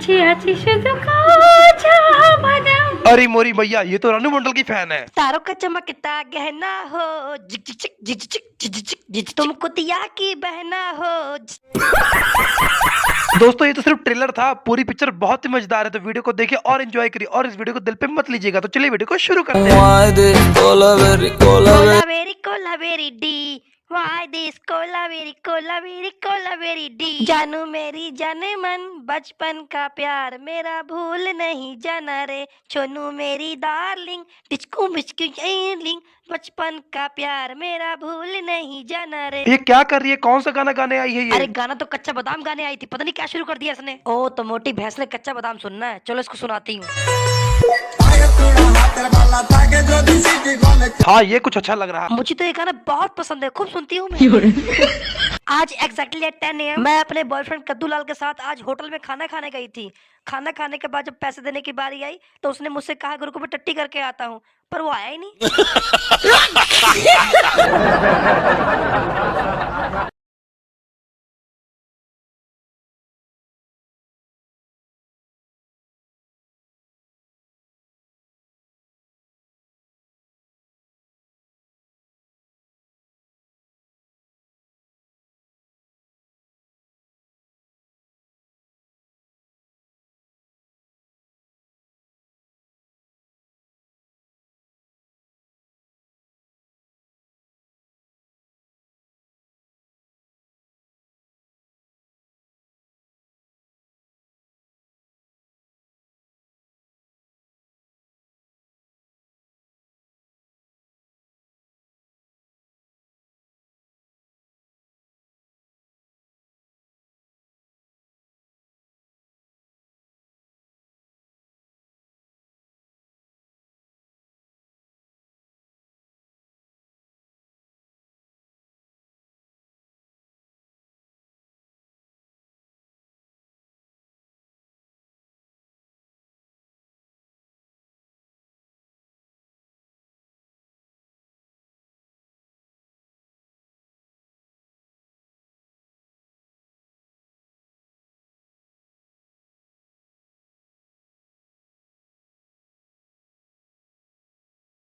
अच्छी अच्छी शुद्धका बादाम। अरे मोरी भैया, ये तो रानू मंडल की फैन है। तारों का चमकता गहना हो, जिक जिक जिक जिक जिक जिक जिक जिक जिक, तुम कुतिया की बहना हो। दोस्तों ये तो सिर्फ ट्रेलर था, पूरी पिक्चर बहुत ही मजेदार है, तो वीडियो को देखिए और एंजॉय करिए और इस वीडियो को दिल पे मत लीजिएगा। तो चलिए वीडियो को शुरू करते हैं। Kolaveri Kolaveri D, why this Kolaveri Kolaveri D. जानू मेरी जाने मन, बचपन का प्यार मेरा भूल नहीं जाना रे। छोनू मेरी डार्लिंग, डिचकू बिचकू डार्लिंग, बचपन का प्यार मेरा भूल नहीं जाना रे। ये क्या कर रही है? कौन सा गाना गाने आई है अरे ये? गाना तो कच्चा बादाम गाने आई थी, पता नहीं क्या शुरू कर दिया इसने। ओ तो मोटी भैंस ने कच्चा बादाम सुनना है, चलो इसको सुनाती हूँ। हाँ ये कुछ अच्छा लग रहा। मुझे तो ये गाना बहुत पसंद है, खूब सुनती हूँ मैं। आज एग्जैक्टली एट 10 AM मैं अपने बॉयफ्रेंड कद्दू लाल के साथ आज होटल में खाना खाने गई थी। खाना खाने के बाद जब पैसे देने की बारी आई तो उसने मुझसे कहा गुरु को मैं टट्टी करके आता हूँ, पर वो आया ही नहीं।